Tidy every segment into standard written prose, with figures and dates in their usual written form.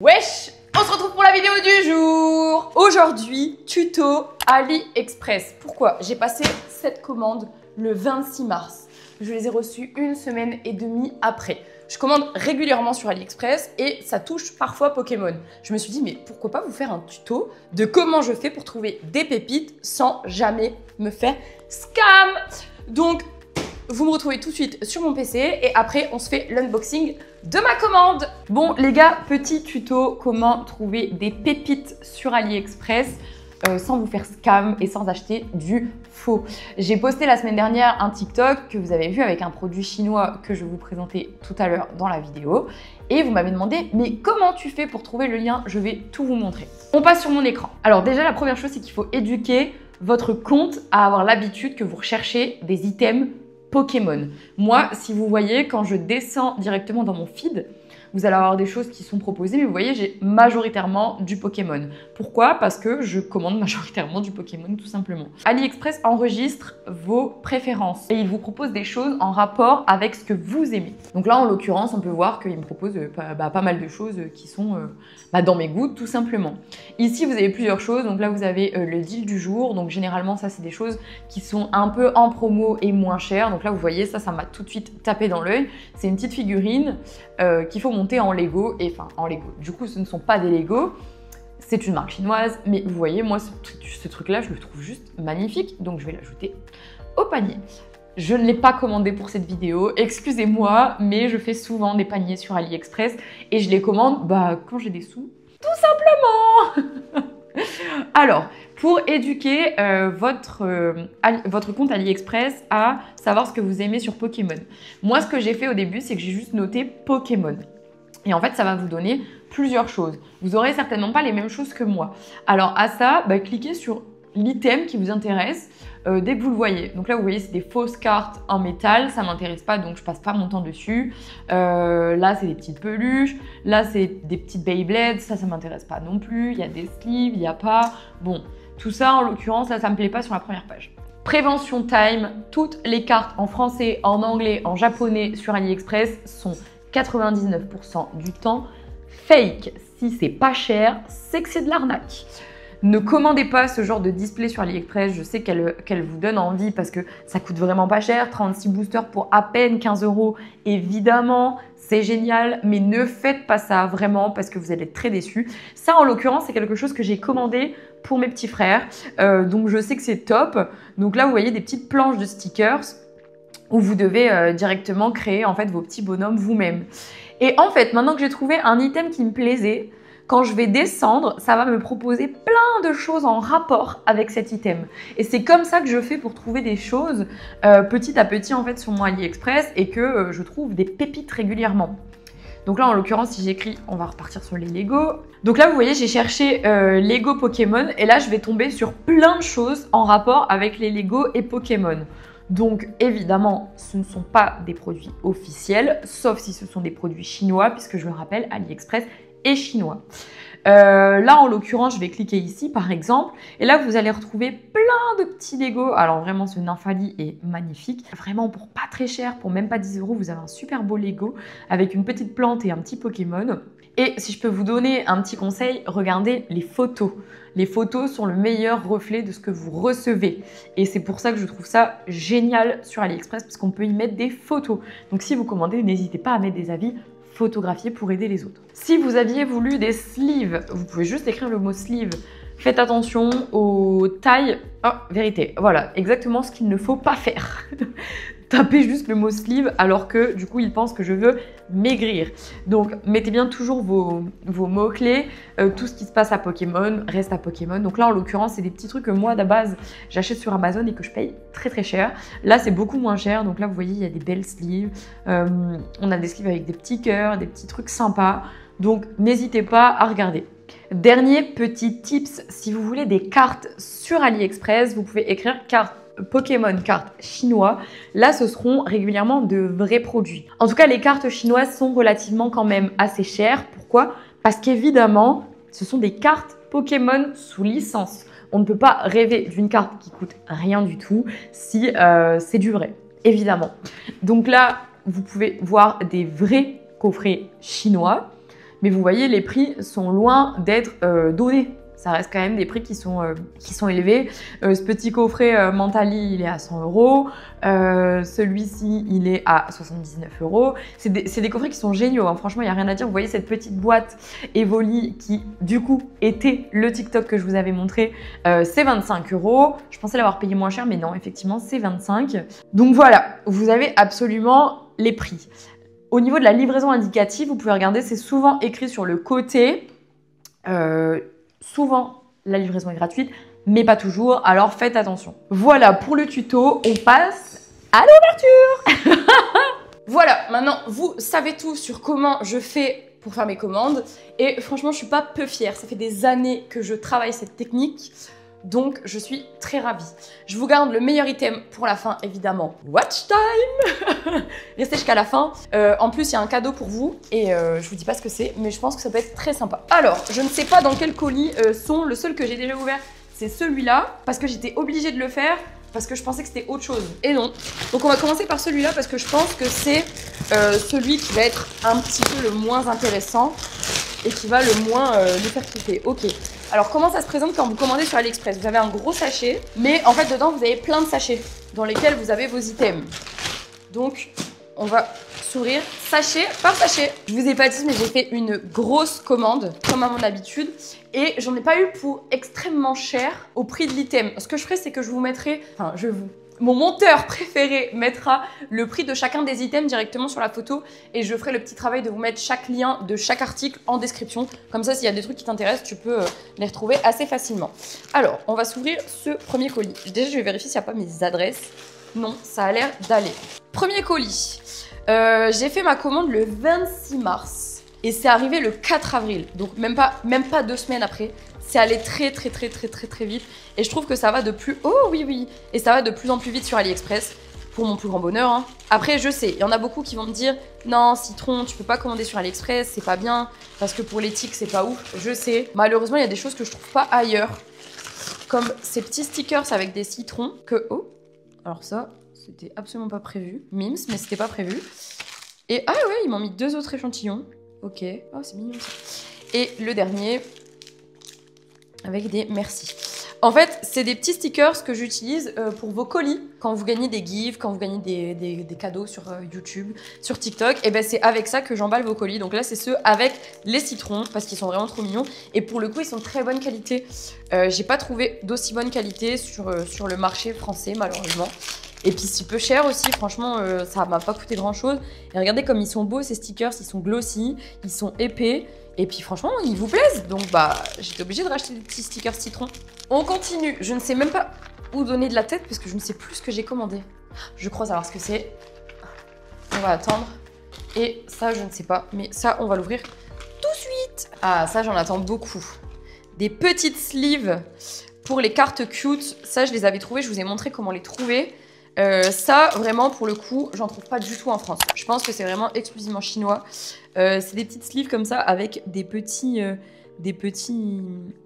Wesh, on se retrouve pour la vidéo du jour. Aujourd'hui, tuto AliExpress. Pourquoi? J'ai passé cette commande le 26 mars. Je les ai reçus une semaine et demie après. Je commande régulièrement sur AliExpress et ça touche parfois Pokémon. Je me suis dit, mais pourquoi pas vous faire un tuto de comment je fais pour trouver des pépites sans jamais me faire scam. Donc, vous me retrouvez tout de suite sur mon PC et après, on se fait l'unboxing de ma commande. Bon, les gars, petit tuto, comment trouver des pépites sur AliExpress sans vous faire scam et sans acheter du faux. J'ai posté la semaine dernière un TikTok que vous avez vu avec un produit chinois que je vais vous présenter tout à l'heure dans la vidéo. Et vous m'avez demandé, mais comment tu fais pour trouver le lien? Je vais tout vous montrer. On passe sur mon écran. Alors déjà, la première chose, c'est qu'il faut éduquer votre compte à avoir l'habitude que vous recherchez des items Pokémon. Moi, si vous voyez, quand je descends directement dans mon feed, vous allez avoir des choses qui sont proposées, mais vous voyez, j'ai majoritairement du Pokémon. Pourquoi? Parce que je commande majoritairement du Pokémon, tout simplement. AliExpress enregistre vos préférences et il vous propose des choses en rapport avec ce que vous aimez. Donc là, en l'occurrence, on peut voir qu'il me propose pas mal de choses qui sont dans mes goûts, tout simplement. Ici, vous avez plusieurs choses. Donc là, vous avez le deal du jour. Donc généralement, ça, c'est des choses qui sont un peu en promo et moins chères. Donc là, vous voyez, ça m'a tout de suite tapé dans l'œil. C'est une petite figurine qu'il faut monter en Lego, en Lego. Du coup, ce ne sont pas des Lego, c'est une marque chinoise, mais vous voyez, moi, ce truc-là, je le trouve juste magnifique, donc je vais l'ajouter au panier. Je ne l'ai pas commandé pour cette vidéo, excusez-moi, mais je fais souvent des paniers sur AliExpress et je les commande quand j'ai des sous, tout simplement. Alors, pour éduquer votre compte AliExpress à savoir ce que vous aimez sur Pokémon. Moi, ce que j'ai fait au début, c'est que j'ai juste noté Pokémon. Et en fait, ça va vous donner plusieurs choses. Vous n'aurez certainement pas les mêmes choses que moi. Alors, à ça, cliquez sur l'item qui vous intéresse dès que vous le voyez. Donc là, vous voyez, c'est des fausses cartes en métal. Ça ne m'intéresse pas, donc je passe pas mon temps dessus. Là, c'est des petites peluches. Là, c'est des petites Beyblades. Ça ne m'intéresse pas non plus. Il y a des sleeves, il n'y a pas. Bon, tout ça, en l'occurrence, là, ça ne me plaît pas sur la première page. Prévention time. Toutes les cartes en français, en anglais, en japonais sur AliExpress sont 99% du temps fake. Si c'est pas cher, c'est que c'est de l'arnaque. Ne commandez pas ce genre de display sur AliExpress. Je sais qu'elle vous donne envie parce que ça coûte vraiment pas cher. 36 boosters pour à peine 15 €. Évidemment, c'est génial, mais ne faites pas ça vraiment parce que vous allez être très déçus. Ça, en l'occurrence, c'est quelque chose que j'ai commandé pour mes petits frères. Donc, je sais que c'est top. Donc là, vous voyez des petites planches de stickers où vous devez directement créer en fait vos petits bonhommes vous-même. Et en fait, maintenant que j'ai trouvé un item qui me plaisait, quand je vais descendre, ça va me proposer plein de choses en rapport avec cet item. Et c'est comme ça que je fais pour trouver des choses petit à petit en fait sur mon AliExpress et que je trouve des pépites régulièrement. Donc là, en l'occurrence, si j'écris, on va repartir sur les Lego. Donc là, vous voyez, j'ai cherché Lego Pokémon et là, je vais tomber sur plein de choses en rapport avec les Lego et Pokémon. Donc évidemment, ce ne sont pas des produits officiels, sauf si ce sont des produits chinois, puisque je le rappelle, AliExpress est chinois. Là, en l'occurrence, je vais cliquer ici, par exemple, et là, vous allez retrouver plein de petits Lego. Alors vraiment, ce Nymphali est magnifique. Vraiment, pour pas très cher, pour même pas 10 €, vous avez un super beau Lego avec une petite plante et un petit Pokémon. Et si je peux vous donner un petit conseil, regardez les photos. Les photos sont le meilleur reflet de ce que vous recevez. Et c'est pour ça que je trouve ça génial sur AliExpress, parce qu'on peut y mettre des photos. Donc si vous commandez, n'hésitez pas à mettre des avis photographiés pour aider les autres. Si vous aviez voulu des sleeves, vous pouvez juste écrire le mot sleeve. Faites attention aux tailles. Oh, vérité. Voilà, exactement ce qu'il ne faut pas faire. Tapez juste le mot sleeve alors que du coup ils pensent que je veux maigrir. Donc mettez bien toujours vos mots-clés. Tout ce qui se passe à Pokémon reste à Pokémon. Donc là en l'occurrence c'est des petits trucs que moi de base j'achète sur Amazon et que je paye très très cher. Là c'est beaucoup moins cher. Donc là vous voyez il y a des belles sleeves. On a des sleeves avec des petits cœurs, des petits trucs sympas. Donc n'hésitez pas à regarder. Dernier petit tips, si vous voulez des cartes sur AliExpress, vous pouvez écrire carte Pokémon cartes chinois. Là, ce seront régulièrement de vrais produits. En tout cas, les cartes chinoises sont relativement quand même assez chères. Pourquoi? Parce qu'évidemment, ce sont des cartes Pokémon sous licence. On ne peut pas rêver d'une carte qui coûte rien du tout si c'est du vrai, évidemment. Donc là, vous pouvez voir des vrais coffrets chinois. Mais vous voyez, les prix sont loin d'être donnés. Ça reste quand même des prix qui sont élevés. Ce petit coffret Mentally, il est à 100 €. Celui-ci, il est à 79 €. C'est des coffrets qui sont géniaux, hein. Franchement, il n'y a rien à dire. Vous voyez cette petite boîte Evoli qui, du coup, était le TikTok que je vous avais montré. C'est 25 €. Je pensais l'avoir payé moins cher, mais non, effectivement, c'est 25 €. Donc voilà, vous avez absolument les prix. Au niveau de la livraison indicative, vous pouvez regarder, c'est souvent écrit sur le côté. Souvent, la livraison est gratuite, mais pas toujours, alors faites attention. Voilà, pour le tuto, on passe à l'ouverture. Voilà, maintenant, vous savez tout sur comment je fais pour faire mes commandes. Et franchement, je suis pas peu fière. Ça fait des années que je travaille cette technique. Donc, je suis très ravie. Je vous garde le meilleur item pour la fin, évidemment. Watch time. Restez jusqu'à la fin. En plus, il y a un cadeau pour vous. Et je vous dis pas ce que c'est, mais je pense que ça peut être très sympa. Alors, je ne sais pas dans quel colis sont. Le seul que j'ai déjà ouvert, c'est celui-là. Parce que j'étais obligée de le faire. Parce que je pensais que c'était autre chose. Et non. Donc, on va commencer par celui-là parce que je pense que c'est celui qui va être un petit peu le moins intéressant. Et qui va le moins nous faire kiffer. Ok. Alors, comment ça se présente quand vous commandez sur AliExpress? Vous avez un gros sachet, mais en fait, dedans, vous avez plein de sachets dans lesquels vous avez vos items. Donc, on va s'ouvrir sachet par sachet. Je vous ai pas dit, mais j'ai fait une grosse commande, comme à mon habitude. Et j'en ai pas eu pour extrêmement cher au prix de l'item. Ce que je ferai, c'est que je vous mettrai... Enfin, mon monteur préféré mettra le prix de chacun des items directement sur la photo et je ferai le petit travail de vous mettre chaque lien de chaque article en description. Comme ça, s'il y a des trucs qui t'intéressent, tu peux les retrouver assez facilement. Alors, on va s'ouvrir ce premier colis. Déjà, je vais vérifier s'il n'y a pas mes adresses. Non, ça a l'air d'aller. Premier colis. J'ai fait ma commande le 26 mars et c'est arrivé le 4 avril. Donc, même pas 2 semaines après. C'est allé très vite et je trouve que ça va de plus... Oh oui. Et ça va de plus en plus vite sur AliExpress pour mon plus grand bonheur, hein. Après, je sais, il y en a beaucoup qui vont me dire non, Citron, tu peux pas commander sur AliExpress, c'est pas bien parce que pour l'éthique, c'est pas ouf. Je sais. Malheureusement, il y a des choses que je trouve pas ailleurs. Comme ces petits stickers avec des citrons que... Oh, alors ça, c'était absolument pas prévu. Mims, mais c'était pas prévu. Et ah ouais, ils m'ont mis 2 autres échantillons. Ok. Oh, c'est mignon ça. Et le dernier... avec des merci. En fait, c'est des petits stickers que j'utilise pour vos colis. Quand vous gagnez des gifs, quand vous gagnez des cadeaux sur YouTube, sur TikTok, et ben c'est avec ça que j'emballe vos colis. Donc là, c'est ceux avec les citrons parce qu'ils sont vraiment trop mignons. Et pour le coup, ils sont de très bonne qualité. J'ai pas trouvé d'aussi bonne qualité sur le marché français, malheureusement. Et puis si peu cher aussi, franchement, ça m'a pas coûté grand chose. Et regardez comme ils sont beaux ces stickers, ils sont glossy, ils sont épais. Et puis franchement, ils vous plaisent. Donc bah, j'étais obligée de racheter des petits stickers citron. On continue. Je ne sais même pas où donner de la tête parce que je ne sais plus ce que j'ai commandé. Je crois savoir ce que c'est. On va attendre. Et ça, je ne sais pas. Mais ça, on va l'ouvrir tout de suite. Ah, ça, j'en attends beaucoup. Des petites sleeves pour les cartes cute. Ça, je les avais trouvées. Je vous ai montré comment les trouver. Ça, vraiment, pour le coup, j'en trouve pas du tout en France. Je pense que c'est vraiment exclusivement chinois. C'est des petites sleeves comme ça avec des petits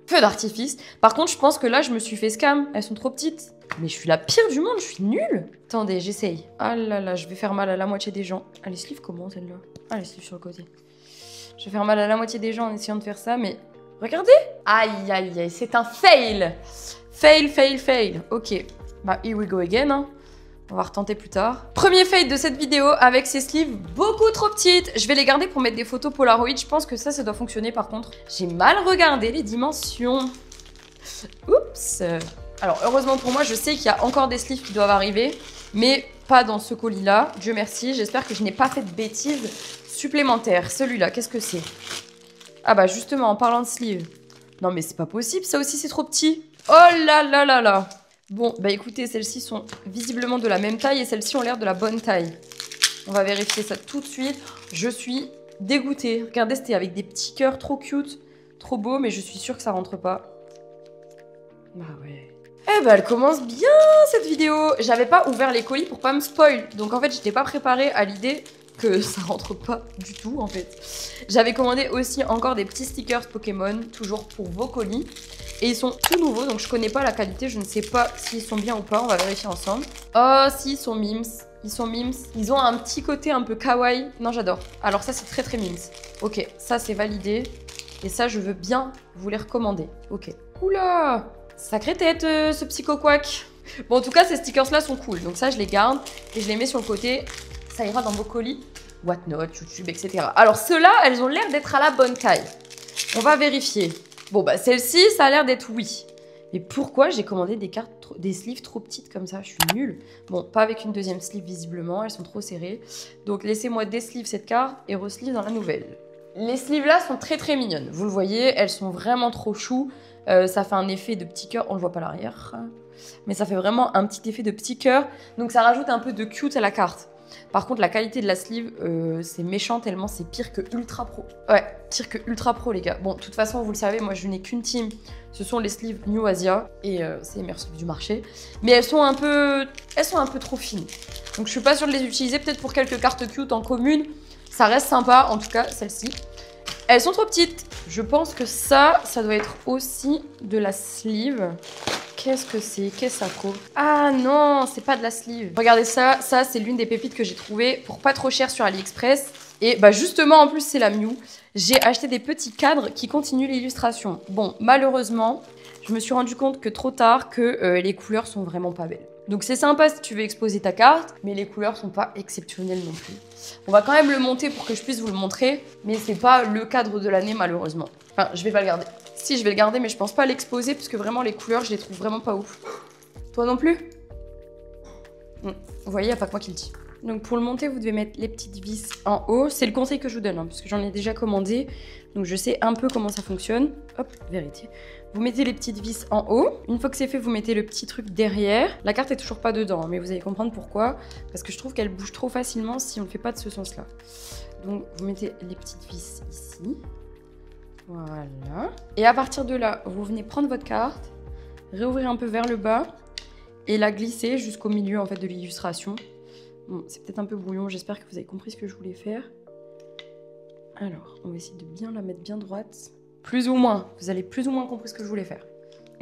feux d'artifice. Par contre, je pense que là, je me suis fait scam. Elles sont trop petites. Mais je suis la pire du monde, je suis nulle. Attendez, j'essaye. Ah là là, je vais faire mal à la moitié des gens. Ah, les sleeves comment, celle-là? Ah, les sleeves sur le côté. Je vais faire mal à la moitié des gens en essayant de faire ça, mais... Regardez! Aïe, aïe, aïe, c'est un fail! Fail. Ok. Bah, here we go again, hein. On va retenter plus tard. Premier fail de cette vidéo avec ces sleeves beaucoup trop petites. Je vais les garder pour mettre des photos Polaroid. Je pense que ça doit fonctionner par contre. J'ai mal regardé les dimensions. Oups. Alors, heureusement pour moi, je sais qu'il y a encore des sleeves qui doivent arriver. Mais pas dans ce colis-là. Dieu merci. J'espère que je n'ai pas fait de bêtises supplémentaires. Celui-là, qu'est-ce que c'est? Ah bah justement, en parlant de sleeves. Non mais c'est pas possible, ça aussi c'est trop petit. Oh là là là là. Bon, bah écoutez, celles-ci sont visiblement de la même taille et celles-ci ont l'air de la bonne taille. On va vérifier ça tout de suite. Je suis dégoûtée. Regardez, c'était avec des petits cœurs trop cute, trop beaux, mais je suis sûre que ça rentre pas. Bah ouais. Eh bah elle commence bien cette vidéo. J'avais pas ouvert les colis pour pas me spoil. Donc en fait, j'étais pas préparée à l'idée que ça rentre pas du tout en fait. J'avais commandé aussi encore des petits stickers Pokémon, toujours pour vos colis. Et ils sont tout nouveaux, donc je connais pas la qualité, je ne sais pas s'ils sont bien ou pas, on va vérifier ensemble. Oh, si, ils sont mims, Ils sont mimes. Ils ont un petit côté un peu kawaii. Non, j'adore. Alors ça, c'est très très mimes. Ok, ça c'est validé. Et ça, je veux bien vous les recommander. Ok. Oula! Sacrée tête, ce psycho quack. Bon, en tout cas, ces stickers-là sont cool. Donc ça, je les garde et je les mets sur le côté. Ça ira dans vos colis. Whatnot, YouTube, etc. Alors ceux-là, elles ont l'air d'être à la bonne taille. On va vérifier. Bon, bah celle-ci, ça a l'air d'être oui. Mais pourquoi j'ai commandé des sleeves trop petites comme ça? Je suis nulle. Bon, pas avec une deuxième sleeve visiblement, elles sont trop serrées. Donc laissez-moi désleeve cette carte et resleeve dans la nouvelle. Les sleeves là sont très très mignonnes. Vous le voyez, elles sont vraiment trop chou. Ça fait un effet de petit cœur, on le voit pas à l'arrière. Mais ça fait vraiment un petit effet de petit cœur. Donc ça rajoute un peu de cute à la carte. Par contre, la qualité de la sleeve, c'est méchant tellement c'est pire que Ultra Pro. Ouais, pire que Ultra Pro, les gars. Bon, de toute façon, vous le savez, moi, je n'ai qu'une team. Ce sont les sleeves New Asia. Et c'est les meilleures sleeves du marché. Mais elles sont un peu trop fines. Donc, je suis pas sûre de les utiliser. Peut-être pour quelques cartes cute en commune. Ça reste sympa, en tout cas, celle-ci. Elles sont trop petites. Je pense que ça doit être aussi de la sleeve. Qu'est-ce que c'est? Qu'est-ce que ça coûte? Ah non, c'est pas de la sleeve. Regardez ça, ça c'est l'une des pépites que j'ai trouvées pour pas trop cher sur AliExpress. Et bah justement, en plus c'est la Mew. J'ai acheté des petits cadres qui continuent l'illustration. Bon, malheureusement, je me suis rendu compte que trop tard que les couleurs sont vraiment pas belles. Donc c'est sympa si tu veux exposer ta carte, mais les couleurs sont pas exceptionnelles non plus. On va quand même le monter pour que je puisse vous le montrer, mais c'est pas le cadre de l'année malheureusement. Enfin, je vais pas le garder. Si, je vais le garder, mais je pense pas l'exposer parce que vraiment les couleurs, je les trouve vraiment pas ouf. Toi non plus? Vous voyez, y a pas que moi qui le dis. Donc pour le monter, vous devez mettre les petites vis en haut. C'est le conseil que je vous donne, hein, parce que j'en ai déjà commandé. Donc je sais un peu comment ça fonctionne. Hop, vérité. Vous mettez les petites vis en haut. Une fois que c'est fait, vous mettez le petit truc derrière. La carte est toujours pas dedans, mais vous allez comprendre pourquoi. Parce que je trouve qu'elle bouge trop facilement si on ne fait pas de ce sens-là. Donc vous mettez les petites vis ici. Voilà. Et à partir de là, vous venez prendre votre carte, réouvrir un peu vers le bas et la glisser jusqu'au milieu en fait de l'illustration. Bon, c'est peut-être un peu brouillon, j'espère que vous avez compris ce que je voulais faire. Alors, on va essayer de bien la mettre bien droite. Plus ou moins, vous avez plus ou moins compris ce que je voulais faire.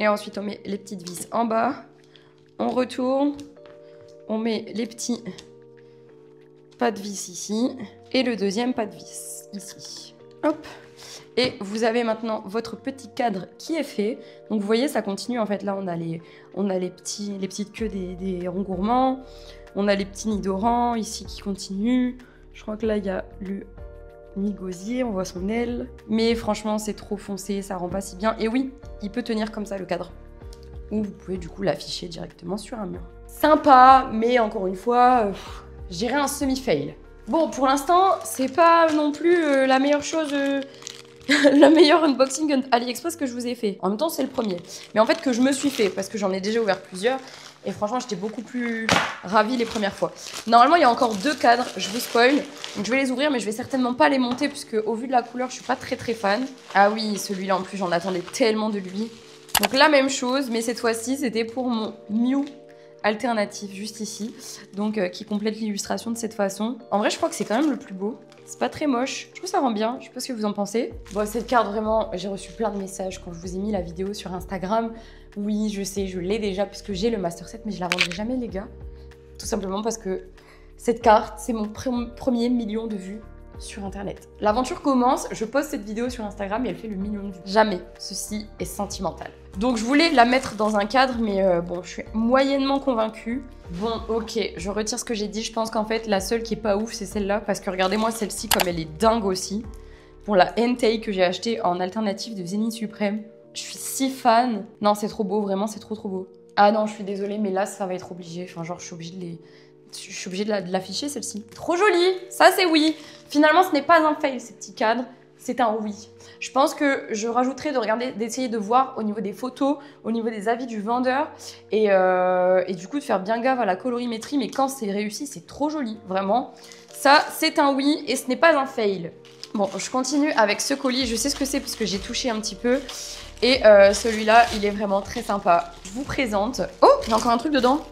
Et ensuite, on met les petites vis en bas. On retourne. On met les petits pas de vis ici. Et le deuxième pas de vis ici. Hop. Et vous avez maintenant votre petit cadre qui est fait. Donc vous voyez, ça continue en fait. Là, on a les petites queues des ronds gourmands. On a les petits nids d'oran ici qui continuent. Je crois que là, il y a le nid gosier. On voit son aile. Mais franchement, c'est trop foncé. Ça rend pas si bien. Et oui, il peut tenir comme ça le cadre. Ou vous pouvez du coup l'afficher directement sur un mur. Sympa, mais encore une fois, j'irai un semi-fail. Bon, pour l'instant, c'est pas non plus la meilleure chose... le meilleur unboxing AliExpress que je vous ai fait. En même temps, c'est le premier. Mais en fait, que je me suis fait, parce que j'en ai déjà ouvert plusieurs. Et franchement, j'étais beaucoup plus ravie les premières fois. Normalement, il y a encore 2 cadres, je vous spoil. Donc je vais les ouvrir, mais je vais certainement pas les monter, puisque au vu de la couleur, je suis pas très fan. Ah oui, celui-là en plus, j'en attendais tellement de lui. Donc la même chose, mais cette fois-ci, c'était pour mon Mew alternatif, juste ici. Donc qui complète l'illustration de cette façon. En vrai, je crois que c'est quand même le plus beau. C'est pas très moche, je trouve ça rend bien, je sais pas ce que vous en pensez. Bon, cette carte vraiment, j'ai reçu plein de messages quand je vous ai mis la vidéo sur Instagram. Oui, je sais, je l'ai déjà puisque j'ai le Master 7, mais je la vendrai jamais les gars. Tout simplement parce que cette carte, c'est mon premier million de vues sur internet. L'aventure commence, je poste cette vidéo sur Instagram et elle fait le million de vues. Jamais, ceci est sentimental. Donc je voulais la mettre dans un cadre, mais bon, je suis moyennement convaincue. Bon, ok, je retire ce que j'ai dit. Je pense qu'en fait, la seule qui est pas ouf, c'est celle-là. Parce que regardez-moi celle-ci, comme elle est dingue aussi. Pour la Entei que j'ai achetée en alternative de Zénith Suprême. Je suis si fan. Non, c'est trop beau, vraiment, c'est trop beau. Ah non, je suis désolée, mais là, ça va être obligé. Enfin, genre, je suis obligée de l'afficher, celle-ci. Trop jolie, ça c'est oui. Finalement, ce n'est pas un fail, ces petits cadres. C'est un oui. Je pense que je rajouterai d'essayer de voir au niveau des photos, au niveau des avis du vendeur et du coup de faire bien gaffe à la colorimétrie. Mais quand c'est réussi, c'est trop joli, vraiment. Ça, c'est un oui et ce n'est pas un fail. Bon, je continue avec ce colis. Je sais ce que c'est parce que j'ai touché un petit peu. Et celui-là, il est vraiment très sympa. Je vous présente. Oh, il y a encore un truc dedans.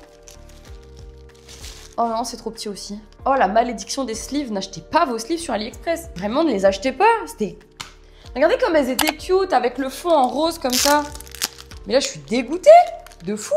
Oh non, c'est trop petit aussi. Oh, la malédiction des sleeves. N'achetez pas vos sleeves sur AliExpress. Vraiment, ne les achetez pas. C'était... Regardez comme elles étaient cute avec le fond en rose comme ça. Mais là, je suis dégoûtée. De fou.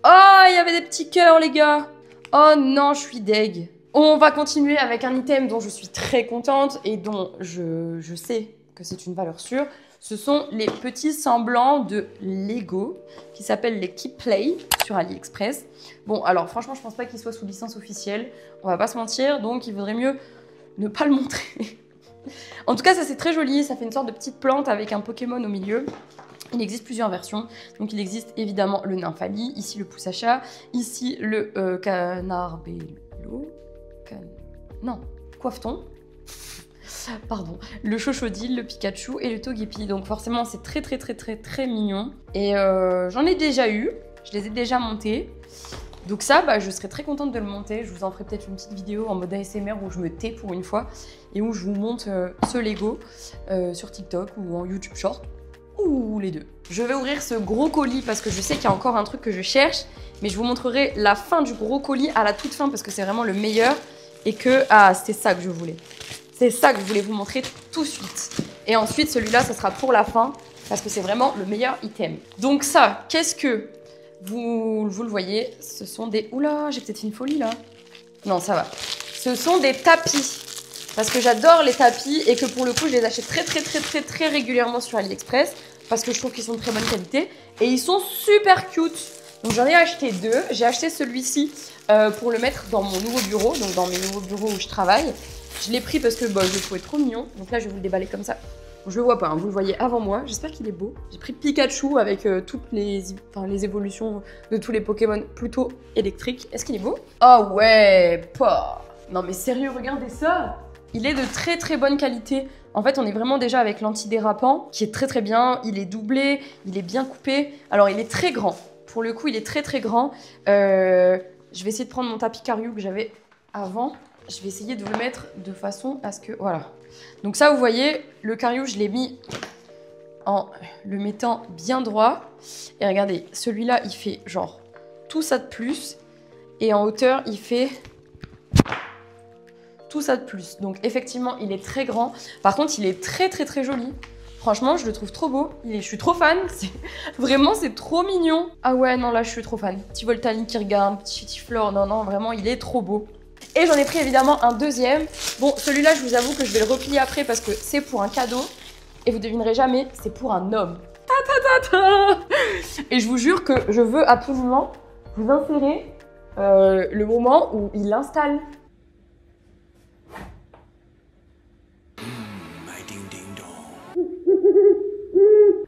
Oh, il y avait des petits cœurs, les gars. Oh non, je suis deg. On va continuer avec un item dont je suis très contente et dont je sais que c'est une valeur sûre. Ce sont les petits semblants de Lego qui s'appellent les Keep Play sur AliExpress. Bon, alors franchement, je pense pas qu'ils soient sous licence officielle. On va pas se mentir, donc il vaudrait mieux ne pas le montrer. En tout cas, ça c'est très joli. Ça fait une sorte de petite plante avec un Pokémon au milieu. Il existe plusieurs versions. Donc il existe évidemment le Nymphali, ici le pouce à chat, ici le Canarbello. Non, Coiffeton. Pardon, le Chochodile, le Pikachu et le Togepi. Donc forcément, c'est très mignon. Et j'en ai déjà eu, je les ai déjà montés. Donc ça, bah, je serais très contente de le monter. Je vous en ferai peut-être une petite vidéo en mode ASMR où je me tais pour une fois et où je vous monte ce Lego sur TikTok ou en YouTube Short ou les deux. Je vais ouvrir ce gros colis parce que je sais qu'il y a encore un truc que je cherche, mais je vous montrerai la fin du gros colis à la toute fin parce que c'est vraiment le meilleur et que c'est ça que je voulais. C'est ça que je voulais vous montrer tout de suite. Et ensuite, celui-là, ça sera pour la fin, parce que c'est vraiment le meilleur item. Donc ça, qu'est-ce que... Vous le voyez, ce sont des... Oula, j'ai peut-être une folie, là. Non, ça va. Ce sont des tapis. Parce que j'adore les tapis et que pour le coup, je les achète très régulièrement sur AliExpress, parce que je trouve qu'ils sont de très bonne qualité. Et ils sont super cute. Donc j'en ai acheté deux. J'ai acheté celui-ci pour le mettre dans mon nouveau bureau, donc dans mes nouveaux bureaux où je travaille. Je l'ai pris parce que je le trouvais trop mignon. Donc là, je vais vous le déballer comme ça. Je le vois pas, hein, vous le voyez avant moi. J'espère qu'il est beau. J'ai pris Pikachu avec toutes les évolutions de tous les Pokémon plutôt électriques. Est-ce qu'il est beau? Oh ouais, pas. Non mais sérieux, regardez ça. Il est de très bonne qualité. En fait, on est vraiment déjà avec l'antidérapant qui est très bien. Il est doublé, il est bien coupé. Alors, il est très grand. Pour le coup, il est très grand. Je vais essayer de prendre mon tapis Karyu que j'avais avant. Je vais essayer de vous le mettre de façon à ce que... Voilà. Donc ça, vous voyez, le Karyu, je l'ai mis en le mettant bien droit. Et regardez, celui-là, il fait genre tout ça de plus. Et en hauteur, il fait tout ça de plus. Donc effectivement, il est très grand. Par contre, il est très joli. Franchement, je le trouve trop beau. Je suis trop fan. Vraiment, c'est trop mignon. Ah ouais, non, là, je suis trop fan. Petit Voltali qui regarde, petit Fitiflore. Non, vraiment, il est trop beau. Et j'en ai pris évidemment un deuxième. Bon, celui-là, je vous avoue que je vais le replier après parce que c'est pour un cadeau. Et vous devinerez jamais, c'est pour un homme. Et je vous jure que je veux absolument vous insérer le moment où il l'installe.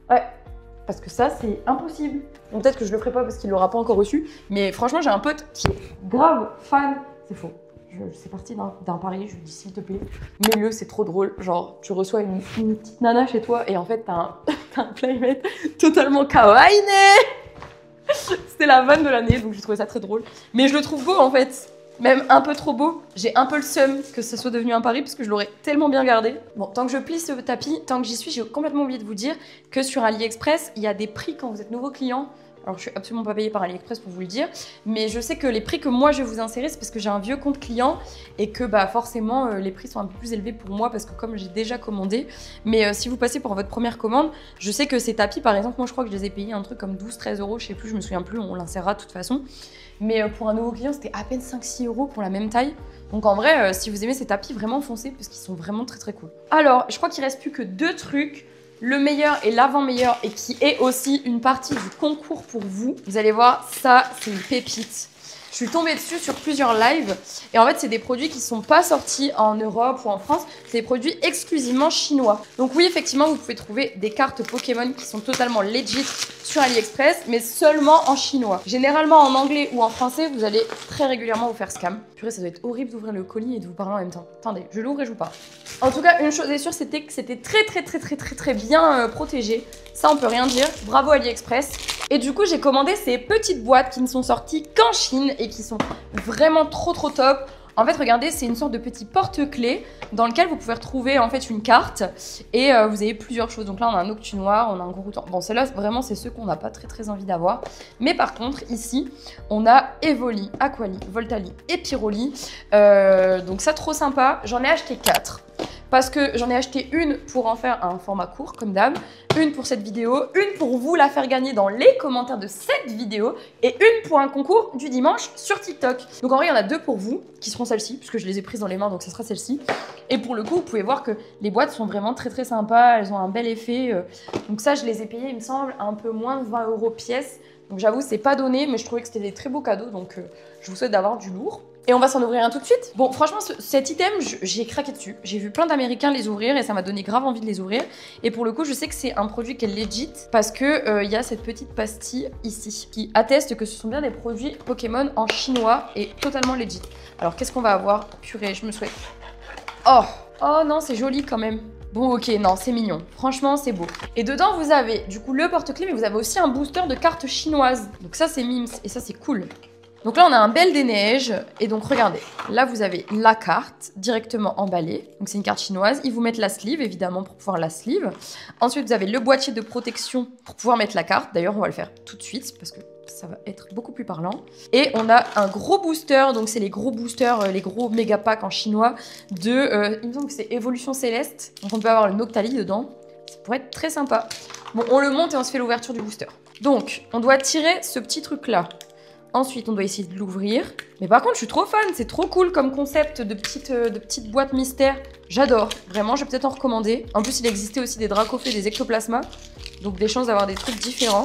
Ouais, parce que ça, c'est impossible. Bon, peut-être que je le ferai pas parce qu'il l'aura pas encore reçu. Mais franchement, j'ai un pote qui est grave fan. C'est faux. C'est parti d'un pari, je lui dis s'il te plaît, mets-le, c'est trop drôle. Genre, tu reçois une petite nana chez toi et en fait, t'as un playmate totalement kawaii. C'était la vanne de l'année, donc j'ai trouvé ça très drôle. Mais je le trouve beau en fait, même un peu trop beau. J'ai un peu le seum que ce soit devenu un pari parce que je l'aurais tellement bien gardé. Bon, tant que je plie ce tapis, tant que j'y suis, j'ai complètement oublié de vous dire que sur AliExpress, il y a des prix quand vous êtes nouveau client. Alors, je suis absolument pas payée par AliExpress pour vous le dire, mais je sais que les prix que moi je vais vous insérer, c'est parce que j'ai un vieux compte client et que forcément les prix sont un peu plus élevés pour moi parce que comme j'ai déjà commandé. Mais si vous passez pour votre première commande, je sais que ces tapis, par exemple, moi je crois que je les ai payés un truc comme 12-13 €, je sais plus, je me souviens plus, on l'insérera de toute façon. Mais pour un nouveau client, c'était à peine 5-6 € pour la même taille. Donc en vrai, si vous aimez ces tapis, vraiment foncez parce qu'ils sont vraiment très cool. Alors, je crois qu'il reste plus que deux trucs. Le meilleur et l'avant-meilleur et qui est aussi une partie du concours pour vous. Vous allez voir, ça, c'est une pépite. Je suis tombée dessus sur plusieurs lives et en fait, c'est des produits qui ne sont pas sortis en Europe ou en France. C'est des produits exclusivement chinois. Donc oui, effectivement, vous pouvez trouver des cartes Pokémon qui sont totalement legit sur AliExpress, mais seulement en chinois. Généralement en anglais ou en français, vous allez très régulièrement vous faire scam. Purée, ça doit être horrible d'ouvrir le colis et de vous parler en même temps. Attendez, je l'ouvre et je vous parle. En tout cas, une chose est sûre, c'était que c'était très bien protégé. Ça, on peut rien dire. Bravo AliExpress. Et du coup, j'ai commandé ces petites boîtes qui ne sont sorties qu'en Chine et qui sont vraiment trop top. En fait, regardez, c'est une sorte de petit porte-clés dans lequel vous pouvez retrouver en fait une carte et vous avez plusieurs choses. Donc là, on a un Octu noir, on a un Gouroutan. Bon, celle-là, vraiment, c'est ceux qu'on n'a pas très envie d'avoir. Mais par contre, ici, on a Evoli, Aquali, Voltali et Pyroli. Donc ça, trop sympa. J'en ai acheté 4. parce que j'en ai acheté une pour en faire un format court, comme d'hab, une pour cette vidéo, une pour vous la faire gagner dans les commentaires de cette vidéo, et une pour un concours du dimanche sur TikTok. Donc en vrai, il y en a deux pour vous, qui seront celles-ci, puisque je les ai prises dans les mains, donc ce sera celle-ci. Et pour le coup, vous pouvez voir que les boîtes sont vraiment très très sympas, elles ont un bel effet. Donc ça, je les ai payées, il me semble, un peu moins de 20 € pièce. Donc j'avoue, c'est pas donné, mais je trouvais que c'était des très beaux cadeaux, donc je vous souhaite d'avoir du lourd. Et on va s'en ouvrir un tout de suite. Bon, franchement, cet item, j'ai craqué dessus. J'ai vu plein d'Américains les ouvrir et ça m'a donné grave envie de les ouvrir. Et pour le coup, je sais que c'est un produit qui est legit parce que y a cette petite pastille ici qui atteste que ce sont bien des produits Pokémon en chinois et totalement legit. Alors, qu'est-ce qu'on va avoir? Purée, je me souhaite. Oh, oh non, c'est joli quand même. Bon, ok, non, c'est mignon. Franchement, c'est beau. Et dedans, vous avez du coup le porte-clés, mais vous avez aussi un booster de cartes chinoises. Donc ça, c'est Mims et ça, c'est cool. Donc là, on a un Belle des Neiges. Et donc, regardez. Là, vous avez la carte directement emballée. Donc, c'est une carte chinoise. Ils vous mettent la sleeve, évidemment, pour pouvoir la sleeve. Ensuite, vous avez le boîtier de protection pour pouvoir mettre la carte. D'ailleurs, on va le faire tout de suite parce que ça va être beaucoup plus parlant. Et on a un gros booster. Donc, c'est les gros boosters, les gros méga packs en chinois de... il me semble que c'est Évolution Céleste. Donc, on peut avoir le Noctali dedans. Ça pourrait être très sympa. Bon, on le monte et on se fait l'ouverture du booster. Donc, on doit tirer ce petit truc-là. Ensuite, on doit essayer de l'ouvrir. Mais par contre, je suis trop fan. C'est trop cool comme concept de petite boîte mystère. J'adore. Vraiment, je vais peut-être en recommander. En plus, il existait aussi des Dracofées, des Ectoplasma. Donc, des chances d'avoir des trucs différents.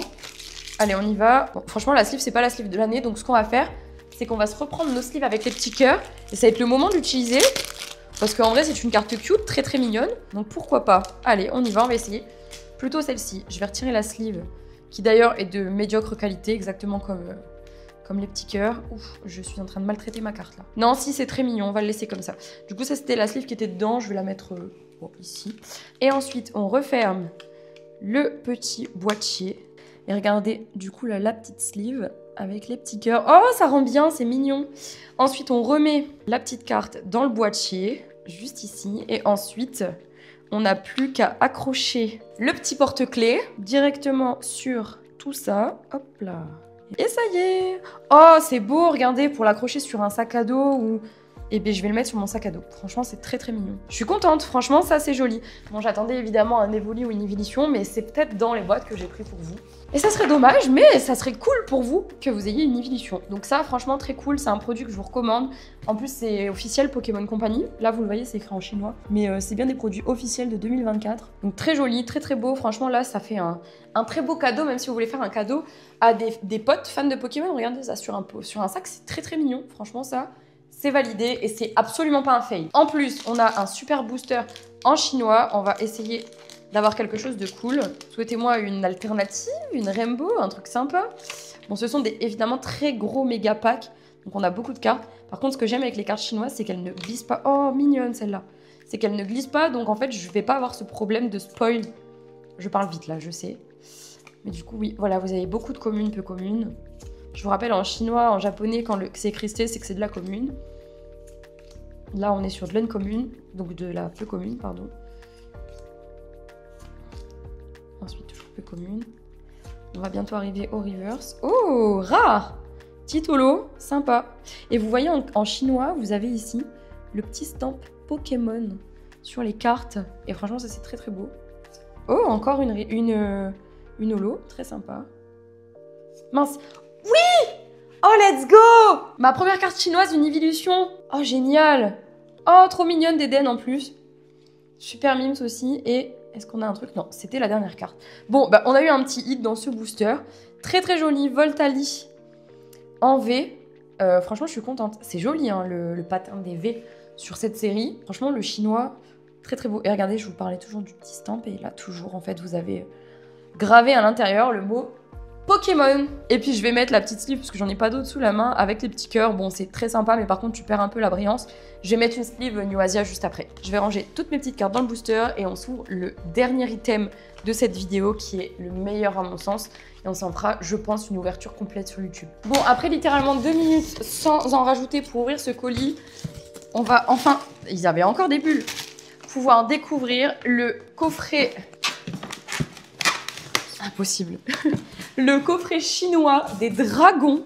Allez, on y va. Bon, franchement, la sleeve, c'est pas la sleeve de l'année. Donc, ce qu'on va faire, c'est qu'on va se reprendre nos sleeves avec les petits cœurs. Et ça va être le moment d'utiliser. Parce qu'en vrai, c'est une carte cute, très très mignonne. Donc, pourquoi pas. Allez, on y va, on va essayer. Plutôt celle-ci. Je vais retirer la sleeve, qui d'ailleurs est de médiocre qualité, exactement comme les petits cœurs. Ouf, je suis en train de maltraiter ma carte là. Non, si, c'est très mignon, on va le laisser comme ça. Du coup, ça c'était la sleeve qui était dedans, je vais la mettre bon, ici. Et ensuite, on referme le petit boîtier. Et regardez, du coup, là, la petite sleeve avec les petits cœurs. Oh, ça rend bien, c'est mignon. Ensuite, on remet la petite carte dans le boîtier, juste ici. Et ensuite, on n'a plus qu'à accrocher le petit porte-clés directement sur tout ça. Hop là. Et ça y est! Oh, c'est beau, regardez, pour l'accrocher sur un sac à dos ou... Eh bien, je vais le mettre sur mon sac à dos. Franchement, c'est très très mignon. Je suis contente, franchement, ça c'est joli. Bon, j'attendais évidemment un Evoli ou une Evolution, mais c'est peut-être dans les boîtes que j'ai pris pour vous. Et ça serait dommage, mais ça serait cool pour vous que vous ayez une Evolution. Donc ça, franchement, très cool. C'est un produit que je vous recommande. En plus, c'est officiel Pokémon Company. Là, vous le voyez, c'est écrit en chinois. Mais c'est bien des produits officiels de 2024. Donc très joli, très très beau. Franchement, là, ça fait un très beau cadeau, même si vous voulez faire un cadeau à des potes fans de Pokémon. Regardez ça sur un sac, c'est très très mignon. Franchement, ça... c'est validé et c'est absolument pas un fail. En plus, on a un super booster en chinois. On va essayer d'avoir quelque chose de cool. Souhaitez-moi une alternative, une rainbow, un truc sympa. Bon, ce sont des évidemment très gros méga packs. Donc on a beaucoup de cartes. Par contre, ce que j'aime avec les cartes chinoises, c'est qu'elles ne glissent pas. Oh, mignonne celle-là. C'est qu'elles ne glissent pas. Donc en fait, je vais pas avoir ce problème de spoil. Je parle vite là, je sais. Mais du coup, oui, voilà, vous avez beaucoup de communes, peu communes. Je vous rappelle, en chinois, en japonais, quand c'est cristé, c'est que c'est de la commune. Là, on est sur de l'incommune, donc de la peu commune, pardon. Ensuite, toujours peu commune. On va bientôt arriver au reverse. Oh, rare! Titolo, sympa. Et vous voyez, en chinois, vous avez ici le petit stamp Pokémon sur les cartes. Et franchement, ça, c'est très très beau. Oh, encore une holo, très sympa. Mince. Oui! Oh, let's go! Ma première carte chinoise, une Evolution. Oh, génial! Oh, trop mignonne d'Eden en plus. Super Mims aussi. Et est-ce qu'on a un truc? Non, c'était la dernière carte. Bon, bah, on a eu un petit hit dans ce booster. Très, très joli. Voltali en V. Franchement, je suis contente. C'est joli, hein, le pattern des V sur cette série. Franchement, le chinois, très, très beau. Et regardez, je vous parlais toujours du petit stamp. Et là, toujours, en fait, vous avez gravé à l'intérieur le mot Pokémon. Et puis je vais mettre la petite sleeve parce que j'en ai pas d'autre sous la main avec les petits cœurs. Bon, c'est très sympa, mais par contre tu perds un peu la brillance. Je vais mettre une sleeve New Asia juste après. Je vais ranger toutes mes petites cartes dans le booster et on s'ouvre le dernier item de cette vidéo qui est le meilleur à mon sens. Et on s'en fera, je pense, une ouverture complète sur YouTube. Bon, après littéralement 2 minutes sans en rajouter pour ouvrir ce colis, on va enfin, ils avaient encore des bulles, pouvoir découvrir le coffret... Impossible. Le coffret chinois des dragons.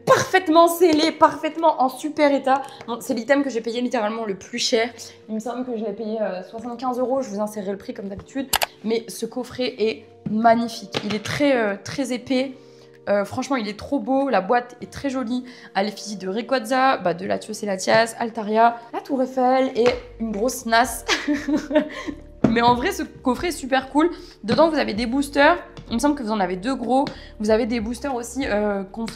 Parfait. parfaitement scellé, parfaitement en super état. Bon, c'est l'item que j'ai payé littéralement le plus cher. Il me semble que je l'ai payé 75 €. Je vous insérerai le prix comme d'habitude. Mais ce coffret est magnifique. Il est très épais. Franchement, il est trop beau. La boîte est très jolie. À l'effigie de Rayquaza, de Latios et Latias, Altaria, la Tour Eiffel et une grosse NAS. Mais en vrai, ce coffret est super cool. Dedans, vous avez des boosters. Il me semble que vous en avez 2 gros. Vous avez des boosters aussi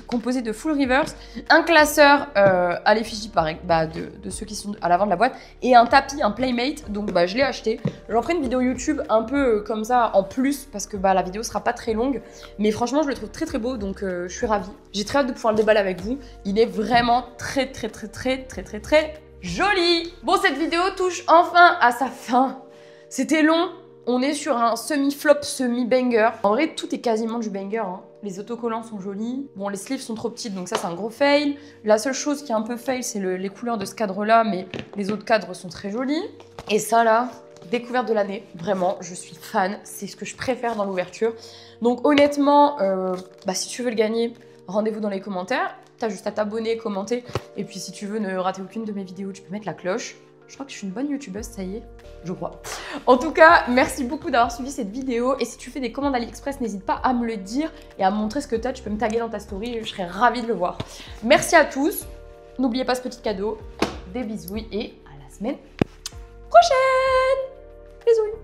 composés de full reverse. Un classeur à l'effigie pareil, de ceux qui sont à l'avant de la boîte. Et un tapis, un Playmate. Donc je l'ai acheté. J'en ferai une vidéo YouTube un peu comme ça en plus. Parce que la vidéo sera pas très longue. Mais franchement, je le trouve très beau. Donc je suis ravie. J'ai très hâte de pouvoir le déballer avec vous. Il est vraiment très joli. Bon, cette vidéo touche enfin à sa fin. C'était long, on est sur un semi-flop, semi-banger. En vrai, tout est quasiment du banger. Hein. Les autocollants sont jolis. Bon, les sleeves sont trop petites, donc ça, c'est un gros fail. La seule chose qui est un peu fail, c'est les couleurs de ce cadre-là, mais les autres cadres sont très jolis. Et ça, là, découverte de l'année. Vraiment, je suis fan. C'est ce que je préfère dans l'ouverture. Donc, honnêtement, si tu veux le gagner, rendez-vous dans les commentaires. T'as juste à t'abonner, commenter. Et puis, si tu veux ne rater aucune de mes vidéos, tu peux mettre la cloche. Je crois que je suis une bonne youtubeuse, ça y est, je crois. En tout cas, merci beaucoup d'avoir suivi cette vidéo. Et si tu fais des commandes AliExpress, n'hésite pas à me le dire et à me montrer ce que tu as. Tu peux me taguer dans ta story, je serais ravie de le voir. Merci à tous. N'oubliez pas ce petit cadeau. Des bisous et à la semaine prochaine. Bisous.